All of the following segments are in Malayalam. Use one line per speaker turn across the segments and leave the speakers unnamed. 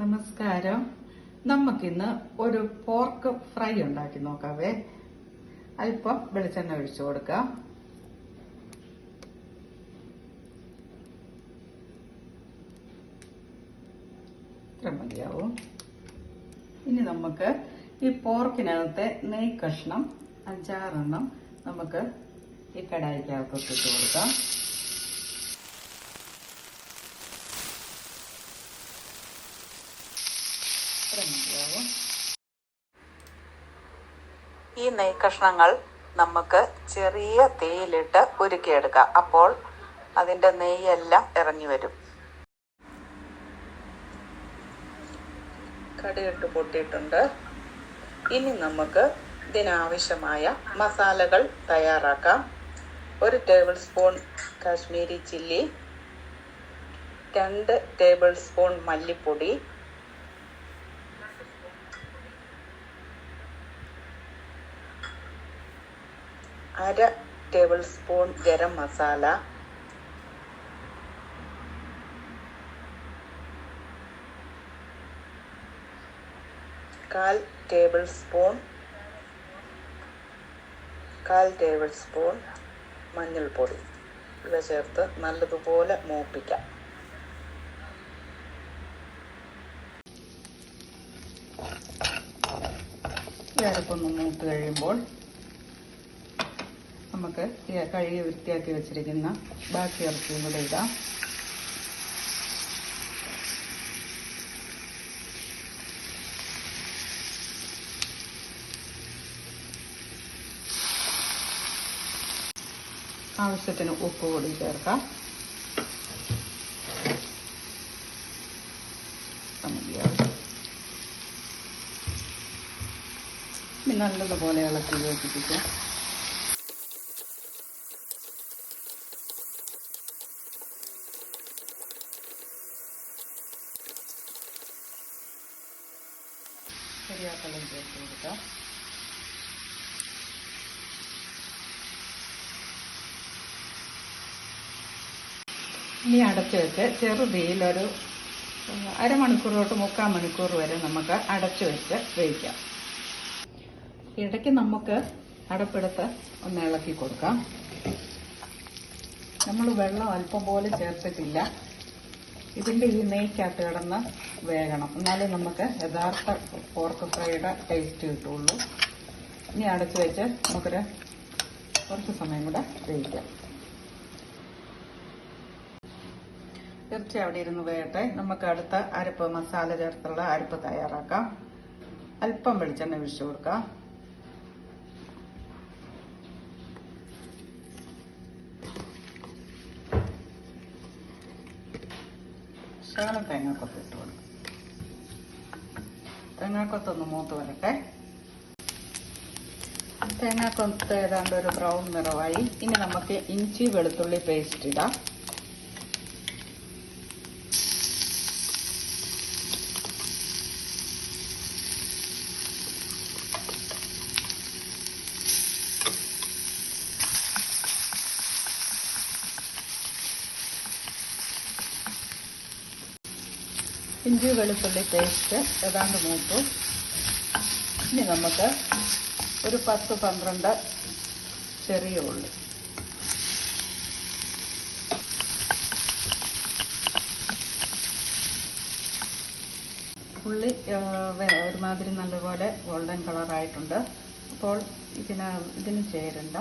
നമസ്കാരം. നമുക്കിന്ന് ഒരു പോർക്ക് ഫ്രൈ ഉണ്ടാക്കി നോക്കാവേ. അല്പം വെളിച്ചെണ്ണ ഒഴിച്ചു കൊടുക്കാം. ഇത്ര മതിയാവും. ഇനി നമുക്ക് ഈ പോർക്കിനകത്തെ നെയ് കഷ്ണം 5-6 എണ്ണം നമുക്ക് ഈ കടായിക്കകത്ത് ഇട്ട് കൊടുക്കാം. ഈ നെയ് കഷ്ണങ്ങൾ നമുക്ക് ചെറിയ തീയിലിട്ട് ഉരുക്കിയെടുക്കാം. അപ്പോൾ അതിൻ്റെ നെയ്യെല്ലാം ഇറങ്ങി വരും. കടുകിട്ട് പൊട്ടിയിട്ടുണ്ട്. ഇനി നമുക്ക് ഇതിനാവശ്യമായ മസാലകൾ തയ്യാറാക്കാം. 1 table spoon Kashmiri chilli, 2 table spoon മല്ലിപ്പൊടി, 1/2 table spoon garam masala, 1/4 table spoon മഞ്ഞൾപ്പൊടി. ഇവ ചേർത്ത് നല്ലതുപോലെ മൂപ്പിക്കാം. ഈ അരപ്പൊന്ന് മൂത്ത് കഴിയുമ്പോൾ നമുക്ക് കഴുകി വൃത്തിയാക്കി വെച്ചിരിക്കുന്ന ബാക്കി ഇറച്ചിയും കൂടെ ഇടാം. ആവശ്യത്തിന് ഉപ്പ് കൂടി ചേർക്കാം. ഇനി നല്ലതുപോലെ ഇളക്കി യോജിപ്പിക്കാം. കരിയാപ്പലം ചേർത്ത് കൊടുക്കാം. ഇനി അടച്ചു വെച്ച് ചെറുതീയിൽ ഒരു 1/2 മണിക്കൂർ തൊട്ട് 3/4 മണിക്കൂർ വരെ നമുക്ക് അടച്ചു വെച്ച് വേവിക്കാം. ഇടയ്ക്ക് നമുക്ക് അടപ്പെടുത്ത് ഒന്ന് ഇളക്കി കൊടുക്കാം. നമ്മൾ വെള്ളം അല്പം പോലും ചേർത്തിട്ടില്ല. ഇതിൻ്റെ ഈ നെയ്ക്കകത്ത് കിടന്ന് വേകണം. എന്നാലേ നമുക്ക് യഥാർത്ഥ പോർക്ക് ഫ്രൈയുടെ ടേസ്റ്റ് കിട്ടുള്ളൂ. ഇനി അടച്ചു വെച്ച് നമുക്കൊരു കുറച്ച് സമയം കൂടെ വേവിക്കാം. ഇറച്ചി അവിടെ ഇരുന്ന് വേകട്ടെ. നമുക്ക് അടുത്ത അരപ്പ് മസാല ചേർത്തുള്ള അരപ്പ് തയ്യാറാക്കാം. അല്പം വെളിച്ചെണ്ണ ഒഴിച്ചു കൊടുക്കാം. ശകലം തേങ്ങാക്കൊത്ത് ഇട്ട് കൊടുക്കും. തേങ്ങാക്കൊത്തൊന്ന് മൂത്ത് വരട്ടെ. തേങ്ങാക്കൊത്ത് ഏതാണ്ട് ഒരു ബ്രൗൺ നിറമായി. ഇനി നമുക്ക് ഇഞ്ചി വെളുത്തുള്ളി പേസ്റ്റ് ഇടാം. ഇഞ്ചി വെളുത്തുള്ളി പേസ്റ്റ് ഏതാണ്ട് മൂത്തു. ഇനി നമുക്ക് ഒരു 10-12 ചെറിയ ഉള്ളി, ഒരുമാതിരി നല്ലപോലെ ഗോൾഡൻ കളറായിട്ടുണ്ട്. അപ്പോൾ ഇതിന് ചേരേണ്ട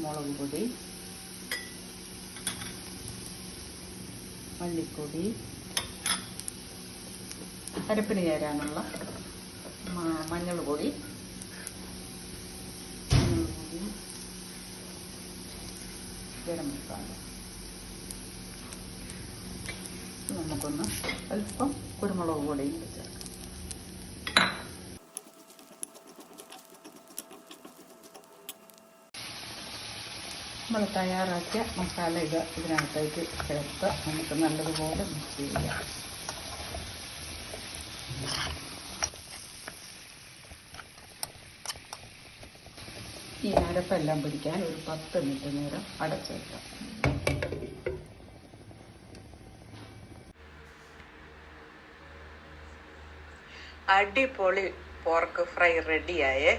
മുളക് പൊടി, മല്ലിപ്പൊടി, അരപ്പിന് ചേരാനുള്ള മഞ്ഞൾ പൊടി, ഗരം മസാല. നമുക്കൊന്ന് അല്പം കുരുമുളക് പൊടിയും ചേർക്കാം. നമ്മൾ തയ്യാറാക്കിയ മസാല ഇതിനകത്തേക്ക് ചേർത്ത് നമുക്ക് നല്ലതുപോലെ മിക്സ് ചെയ്യാം. ഈ അരപ്പെല്ലാം പിടിക്കാൻ ഒരു 10 മിനിറ്റ് നേരം അടച്ചു വെക്കാം. അടിപൊളി പോർക്ക് ഫ്രൈ റെഡിയായേ.